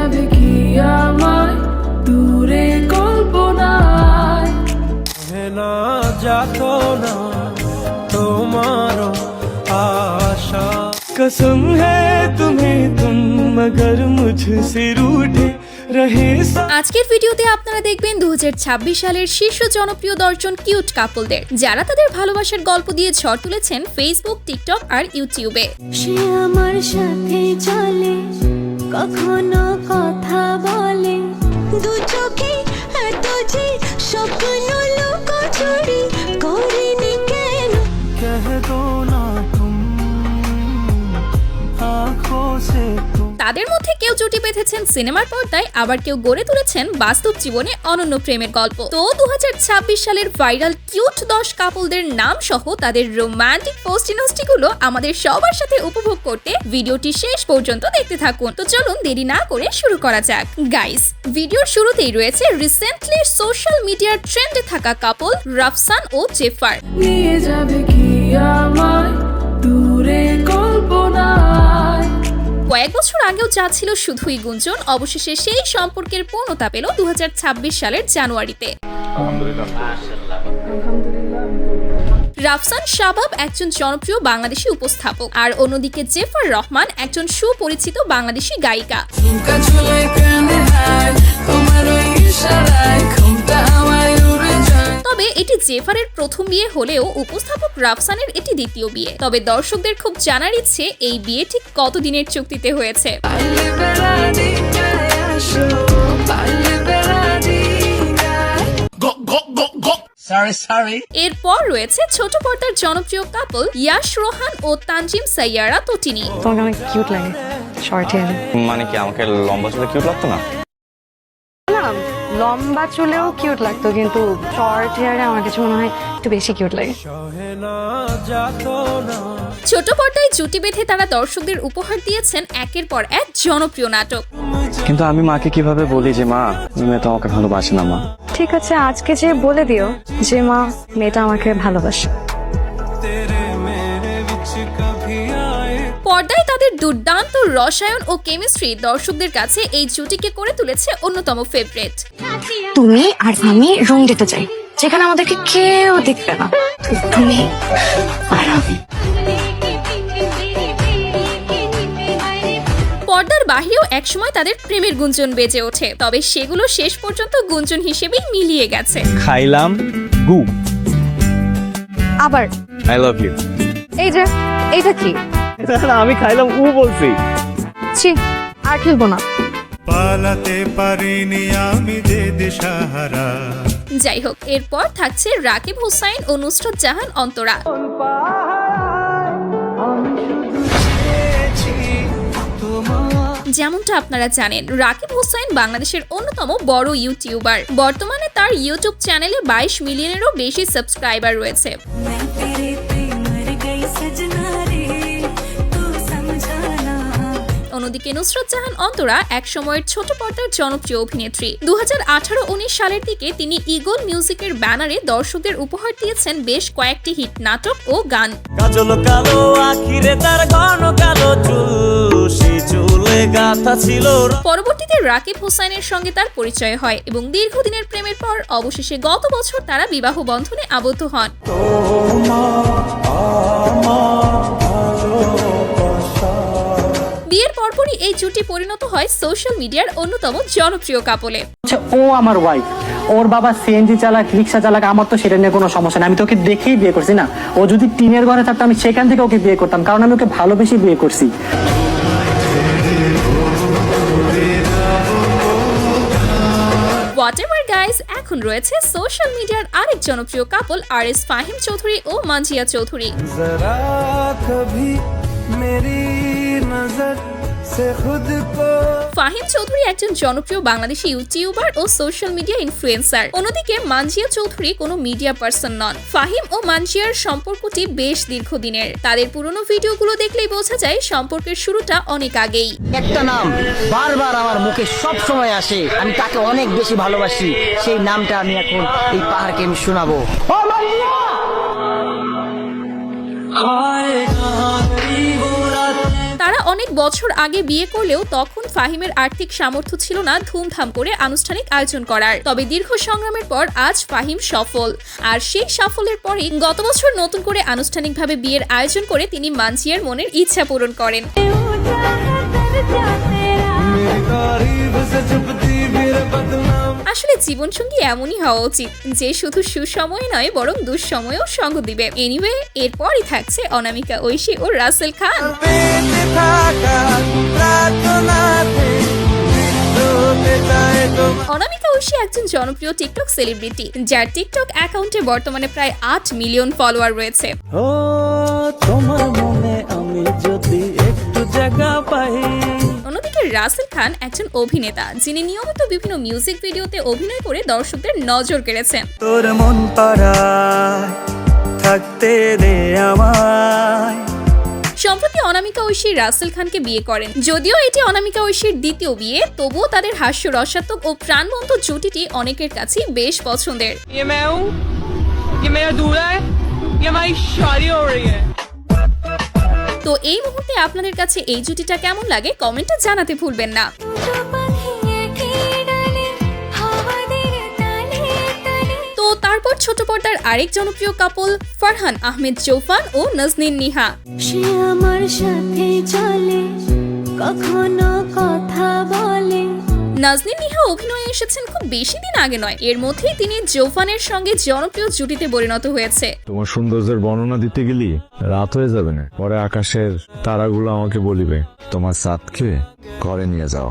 যাবে কি আমায় দূরে কল্পনায় না যাতো না তোমার आशा कसम है तुम्हें तुम मगर मुझसे रूठे रहे। আজকের ভিডিওতে আপনারা দেখবেন 2026 সালের শীর্ষ জনপ্রিয় 10 জন কিউট কাপলদের, যারা তাদের ভালোবাসার গল্প দিয়ে ঝড় তুলেছেন ফেসবুক, টিকটক আর ইউটিউবে। সে আমার সাথে চলে, কখনো কথা বলে, দু চোখে এত যে স্বপ্ন লুকোচুরি করিনি কেন। कह दो ना तुम आँखों से तुम। তাদের মধ্যে কেউ জুটি বেঁধেছেন সিনেমার পর্দায়, আবার কেউ গড়ে তুলেছেন বাস্তব জীবনে অনন্য প্রেমের গল্প। তো 2026 সালের ভাইরাল কিউট 10 কাপলদের নাম সহ তাদের রোমান্টিক পোস্টিনস্টিগুলো আমাদের সবার সাথে উপভোগ করতে ভিডিওটি শেষ পর্যন্ত দেখতে থাকুন। তো চলুন দেরি না করে শুরু করা যাক। গাইস, ভিডিওর শুরুতেই রয়েছে রিসেন্টলি সোশ্যাল মিডিয়ার ট্রেন্ডে থাকা কাপল রাফসান ও জেফার। নিয়ে যাবে কি আমায় দূরে কল্পনায় কয়েক বছর আগেও যা ছিল শুধুই গুঞ্জন, অবশেষে সেই সম্পর্কের পূর্ণতা পেল 2026 সালের জানুয়ারিতে। রাফসান শাবাব একজন জনপ্রিয় বাংলাদেশী উপস্থাপক, আর অন্যদিকে জেফার রহমান একজন সুপরিচিত বাংলাদেশী গায়িকা। তবে এটি জেফারের প্রথম বিয়ে হলেও উপস্থাপক রাফসানের এটি দ্বিতীয় বিয়ে। তবে দর্শকদের খুব জানার ইচ্ছে, এই বিয়ে ঠিক কতদিনের চুক্তিতে হয়েছে। এরপর রয়েছে ছোট পর্দার জনপ্রিয় কাপল ইয়াশ রোহান ও তানজিম সাইয়ারা তটিনী। তোমাকে অনেক কিউট লাগে শর্ট হেয়ারে। মানে কি আমাকে লম্বা চুলে কিউট লাগতো না? না, লম্বা চুলেও কিউট লাগতো, কিন্তু শর্ট হেয়ারে আমার কাছে মনে হয় একটু বেশি কিউট লাগে। ছোট পর্দায় জুটি বেঁধে তারা দর্শকদের উপহার দিয়েছেন একের পর এক জনপ্রিয় নাটক। কিন্তু আমি মাকে কিভাবে বলি যে মা, মেয়ে তো আমাকে ভালোবাসে না মা? ঠিক আছে, আজকে যে বলে দিও যে মা, মেয়েটা আমাকে ভালোবাসে। পর্দায় তাদের দুর্দান্ত রসায়ন ও কেমিস্ট্রি দর্শকদের কাছে এই জুটিকে করে তুলেছে অন্যতম ফেভারিট। তুমি আর আমি রুম যেতে চাই, যেখানে আমাদেরকে কেউ দেখবে না, তুমি আর আমি। পর্দার বাহিরেও একসময় তাদের প্রেমের গুঞ্জন বেজে ওঠে, তবে সেগুলো শেষ পর্যন্ত গুঞ্জন হিসেবেই মিলিয়ে গেছে। খাইলাম গু, আবার আই লাভ ইউ। এই যে এইটা কি? আমি খাইলাম উ বলছি। ছি, আর খেলবো না। পালাতে পারিনি আমি যে দিশাহারা। যাই হোক, এরপর থাকছে রাকিব হুসাইন ও নুসরাত জাহান অন্তরা। যেমনটা আপনারা জানেন, রাকিব হুসাইন বাংলাদেশের অন্যতম বড় ইউটিউবার। বর্তমানে তার ইউটিউব চ্যানেলে 22 মিলিয়নেরও বেশি সাবস্ক্রাইবার রয়েছে। অন্যদিকে নুসরাত জাহান অন্তরা এক সময়ের ছোট পর্দার জনপ্রিয় অভিনেত্রী। 2018-19 সালের দিকে তিনি ইগল মিউজিকের ব্যানারে দর্শকদের উপহার দিয়েছেন বেশ কয়েকটি হিট নাটক ও গান। কাজল কালো আখিরে তার ঘন কালো চুল, সেই চুলে গাঁথা ছিল। পরবর্তীতে রাকিব হুসাইনের সঙ্গে তার পরিচয় হয় এবং দীর্ঘদিনের প্রেমের পর অবশেষে গত বছর তারা বিবাহ বন্ধনে আবদ্ধ হন। বিয়ের পরপরই এই জুটি পরিণত হয় সোশ্যাল মিডিয়ার অন্যতম জনপ্রিয় কাপলে। ও আমার ওয়াইফ, ওর বাবা সিএনজি চালাক, রিক্সা চালাক, আমার তো সেটা নিয়ে কোনো সমস্যা নেই। আমি তো ওকে দেখেই বিয়ে করছি না। ও যদি টিনের ঘরে থাকতো আমি সেখান থেকে ওকে বিয়ে করতাম, কারণ আমি ওকে ভালোবেসে বিয়ে করছি। হোয়াটএভার গাইস, এখন রয়েছে সোশ্যাল মিডিয়ার আরেক জনপ্রিয় কাপল আরএস ফাহিম চৌধুরী ও মানজিয়া চৌধুরী। जरा कभी मेरी नजर से खुद को। ফাহিম চৌধুরী একজন জনপ্রিয় বাংলাদেশী ইউটিউবার ও সোশ্যাল মিডিয়া ইনফ্লুয়েন্সার। অন্যদিকে মানজিয়া চৌধুরী কোনো মিডিয়া পার্সন নন। ফাহিম ও মানজিয়ার সম্পর্কটি বেশ দীর্ঘদিনের। তাদের পুরনো ভিডিওগুলো দেখলেই বোঝা যায় সম্পর্কের শুরুটা অনেক আগেই। একটা নাম বারবার আমার মুখে সব সময় আসে, আমি তাকে অনেক বেশি ভালোবাসি। সেই নামটা আমি এখন এই পাহাড়কে আমি শোনাবো। তারা অনেক বছর আগে বিয়ে করলেও তখন ফাহিমের আর্থিক সামর্থ্য ছিল না ধুমধাম করে আনুষ্ঠানিক আয়োজন করার। তবে দীর্ঘ সংগ্রামের পর আজ ফাহিম সফল, আর সেই সাফল্যের পরেই গত বছর নতুন করে আনুষ্ঠানিকভাবে বিয়ের আয়োজন করে তিনি মানজিয়ার মনের ইচ্ছা পূরণ করেন। আসলে জীবনসঙ্গী এমনই হওয়া উচিত যে শুধু সুসময়ে নয় বরং দুঃসময়েও সঙ্গ দিবে। এনিওয়ে, এরপরই থাকছে অনামিকা ঐশী ও রাসেল খান। অনামিকা ঐশী একজন জনপ্রিয় টিকটক সেলিব্রিটি, যার টিকটক অ্যাকাউন্টে বর্তমানে প্রায় 8 মিলিয়ন ফলোয়ার রয়েছে। ও তোমার মনে আমি যদি একটু জায়গা পাই। অন্যদিকে রাসেল খান একজন অভিনেতা যিনি নিয়মিত বিভিন্ন মিউজিক ভিডিওতে অভিনয় করে দর্শকদের নজর কেড়েছেন। তোর মন পাড়ায় থাকতে দে আমায়। সম্প্রতি অনামিকা ঐশী রাসেল খানকে বিয়ে করেন। যদিও এটি অনামিকা ঐশীর দ্বিতীয় বিয়ে, তবুও তাদের হাস্যরসাত্মক ও প্রাণবন্ত জুটিটি অনেকের কাছেই বেশ পছন্দের। ये मैं हूँ, ये मेरा दूल्हा है, ये हमारी शादी हो रही है। তো এই মুহূর্তে আপনাদের কাছে এই জুটিটা কেমন লাগে কমেন্টে জানাতে ভুলবেন না। তো তারপর ছোট পর্দার আরেক জনপ্রিয় কাপল ফারহান আহমেদ জৌফান ও নাজনীন নিহা। সে আমার সাথে চলে, কখনো কথা বলে। নাজনীন নিহা অভিনয়ে এসেছেন খুব বেশি দিন আগে নয়, এর মধ্যেই তিনি জৌফানের সঙ্গে জনপ্রিয় জুটিতে পরিণত হয়েছে। তোমার সৌন্দর্যের বর্ণনা দিতে গেলি রাত হয়ে যাবে না, পরে আকাশের তারাগুলো আমাকে বলিবে তোমার সাথকে ঘরে নিয়ে যাও।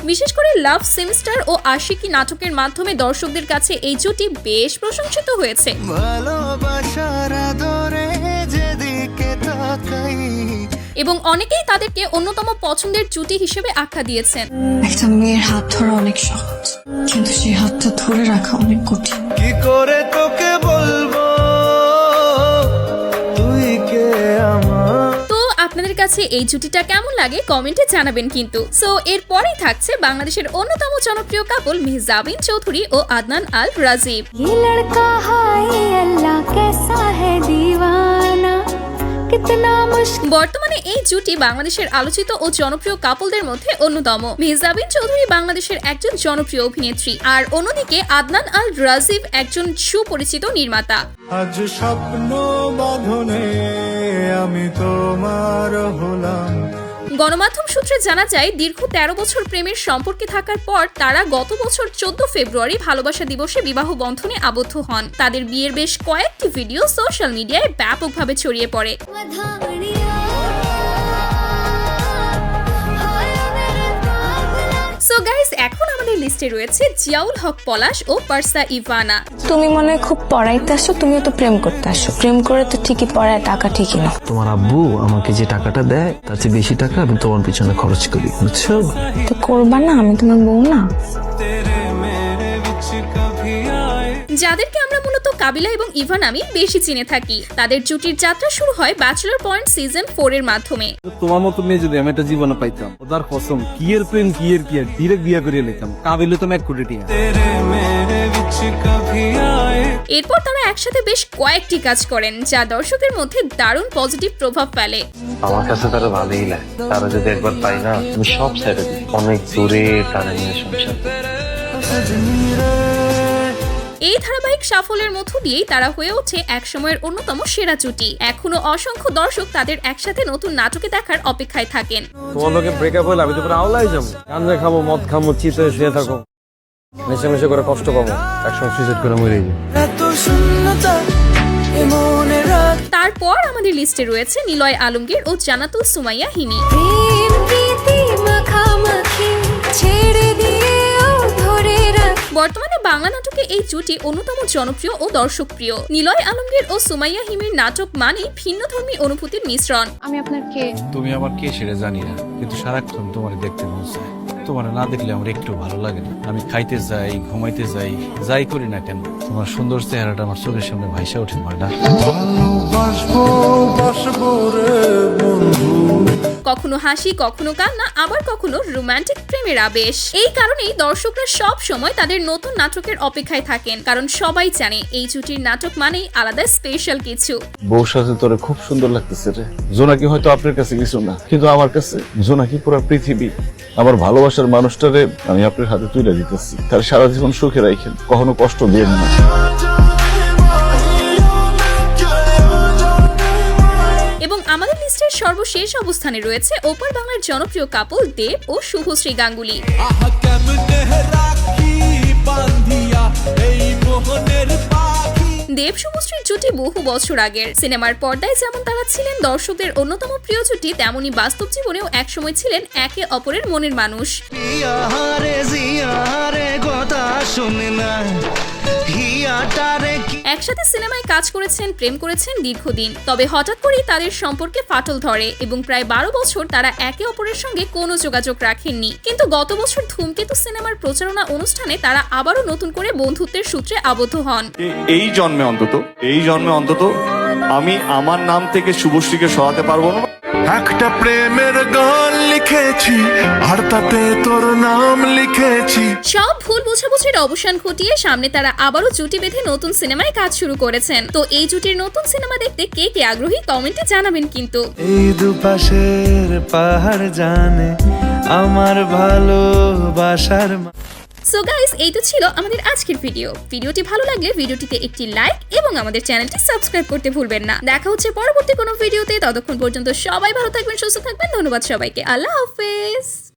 বিশেষ করে লাভ সেমিস্টার ও আশিকি নাটকের মাধ্যমে দর্শকদের কাছে এই জুটি বেশ প্রশংসিত হয়েছে। এবং অনেকেই তাদেরকে অন্যতম পছন্দের জুটি হিসেবে আখ্যা দিয়েছেন। একটা মেয়ের হাত ধরা অনেক সহজ, কিন্তু সেই হাতটা ধরে রাখা অনেক কঠিন। কি করে তোকে বলবো তুই কে আমার। তো আপনাদের কাছে এই জুটিটা কেমন লাগে কমেন্টে জানাবেন কিন্তু। সো এরপরেই থাকছে বাংলাদেশের অন্যতম জনপ্রিয় কাপল মেহজাবিন চৌধুরী ও আদনান আল রাজীব। ये लड़का हाय अल्लाह कैसा है दीवाना, कितना मुश्किल। বর্তমানে এই জুটি বাংলাদেশের আলোচিত ও জনপ্রিয় কাপলদের মধ্যে অন্যতম। মেহজাবিন চৌধুরী বাংলাদেশের একজন জনপ্রিয় অভিনেত্রী, আর অন্যদিকে আদনান আল রাজীব একজন সুপরিচিত নির্মাতা। আজ স্বপ্ন বাঁধনে আমি তোমার হলাম। গণমাধ্যম সূত্রে জানা যায় দীর্ঘ 13 বছর প্রেমের সম্পর্কে থাকার পর তারা গত বছর 14 ফেব্রুয়ারি ভালোবাসা দিবসে বিবাহ বন্ধনে আবদ্ধ হন। তাদের বিয়ের বেশ কয়েকটি ভিডিও সোশ্যাল মিডিয়ায় ব্যাপকভাবে ছড়িয়ে পড়ে। সো গাইস, এখন আমাদের লিস্টে রয়েছে জিয়াউল হক পলাশ ও পারসা ইভানা। তুমি মনে হয় খুব পড়াইতে আসো, তুমিও তো প্রেম করতে আসো। প্রেম করে তো ঠিকই পড়ায়, টাকা ঠিকই না। তোমার আব্বু আমাকে যে টাকাটা দেয় তার চেয়ে বেশি টাকা আমি তোমার পিছনে খরচ করি, বুঝছো? তো করবা না, আমি তোমার বউ না? যাদেরকে আমরা মূলত কাবিলা এবং ইভা নামে বেশি চিনে থাকি, তাদের জুটির যাত্রা শুরু হয় ব্যাচেলর পয়েন্ট সিজন 4 এর মাধ্যমে। তোমার মতো মেয়ে যদি আমি একটা জীবনে পাইতাম, ওদার কসম কি এর প্রেম কি এর ডিরেক্ট বিয়া করে নিতাম। কাবিলে তো 1 কোটি টাকা। এরপর তারা একসাথে বেশ কয়েকটি কাজ করেন যা দর্শকের মধ্যে দারুণ পজিটিভ প্রভাব ফেলে। আমার কাছে তারা ভালোই লাগে, তারা যদি একবার পাই না আমি সব ছেড়ে দিই, অনেক দূরে তারা নিয়ে সংসার। এই ধারাবাহিক সাফল্যের মধ্য দিয়েই তারা হয়ে ওঠে একসময়ের অন্যতম সেরা জুটি। এখনো অসংখ্য দর্শক তাদের একসাথে নতুন নাটকে দেখার অপেক্ষায় থাকেন। তোমার লোকে ব্রেকআপ হলে আমি তো পুরো আওলাই যাবো, গাঞ্জা খাবো, মদ খাবো, চিতে শুয়ে থাকো, মেশে মেশে করে কষ্ট পাবো, একসঙ্গে সুইসাইড করে মরে যাবো। তারপর আমাদের লিস্টে রয়েছে নিলয় আলমগীর ও জান্নাতুল সুমাইয়া হিমি। প্রেম প্রীতি মাখামাখি ছেড়ে দিয়েও ধরে রাখ। বর্তমানে বাংলা নাটকে এই জুটি অন্যতম জনপ্রিয় ও দর্শকপ্রিয়। নিলয় আলমগীর ও সুমাইয়া হিমির নাটক মানেই ভিন্নধর্মী অনুভূতির মিশ্রণ। আমি আপনার কে? তুমি আমার কে সেটা জানি না, কিন্তু সারাক্ষণ তোমার দেখতে মন চায়। তোমার না দেখলে আমার একটু ভালো লাগে না। আমি খাইতে যাই, ঘুমাইতে যাই, যাই করি না কেন তোমার সুন্দর চেহারাটা আমার চোখের সামনে ভাইসা ওঠে। ময়না, কখনো হাসি, কখনো কান্না, আবার কখনো রোমান্টিক প্রেমের আবেশ। এই কারণেই দর্শকরা সব সময় তাদের নতুন নাটকের অপেক্ষায় থাকেন, কারণ সবাই জানে এই জুটির নাটক মানেই আলাদা স্পেশাল কিছু। বউ সাথে তোরে খুব সুন্দর লাগতেছে রে। জোনাকি হয়তো আপনার কাছে কিছু না, কিন্তু আমার কাছে জোনাকি পুরো পৃথিবী। আমার ভালোবাসার মানুষটারে আমি আপনার হাতে তুলে দিতেছি, তার সারা জীবন সুখে রাখেন, কখনো কষ্ট দিয়েন না। এবং আমাদের লিস্টের সর্বশেষ অবস্থানে রয়েছে ওপার বাংলার জনপ্রিয় কাপল দেব ও শুভশ্রী গাঙ্গুলি। দেব শুভশ্রীর জুটি বহু বছর আগের। সিনেমার পর্দায় যেমন তারা ছিলেন দর্শকদের অন্যতম প্রিয় জুটি, তেমনি বাস্তব জীবনেও একসময় ছিলেন একে অপরের মনের মানুষ। একসাথে সিনেমায় কাজ করেছেন, প্রেম করেছেন দীর্ঘদিন। তবে হঠাৎ করেই তাদের সম্পর্কে ফাটল ধরে এবং প্রায় 12 বছর তারা একে অপরের সঙ্গে কোনো যোগাযোগ রাখেননি। কিন্তু গত বছর ধূমকেতু সিনেমার প্রচারণা অনুষ্ঠানে তারা আবারও নতুন করে বন্ধুত্বের সূত্রে আবদ্ধ হন। এই জন্মে অন্তত আমি আমার নাম থেকে শুভশ্রীকে সরাতে পারবো না। একটা প্রেমের গান লিখেছি আর তাতে তোর নাম লিখেছি। সব ভুল বোঝাবুঝির অবসান ঘটিয়ে সামনে তারা আবারও জুটি বেঁধে নতুন সিনেমায় কাজ শুরু করেছেন। তো এই জুটির নতুন সিনেমা দেখতে কে কে আগ্রহী কমেন্টে জানাবেন কিন্তু। এই দুপাশের পাহাড় জানে আমার ভালোবাসার। সো গাইস, এই তো ছিল আমাদের আজকের ভিডিওটি ভালো লাগলে ভিডিওটিতে একটি লাইক এবং আমাদের চ্যানেলটি সাবস্ক্রাইব করতে ভুলবেন না। দেখা হচ্ছে পরবর্তী কোনো ভিডিওতে, ততক্ষণ পর্যন্ত সবাই ভালো থাকবেন, সুস্থ থাকবেন। ধন্যবাদ সবাইকে, আল্লাহ হাফেজ।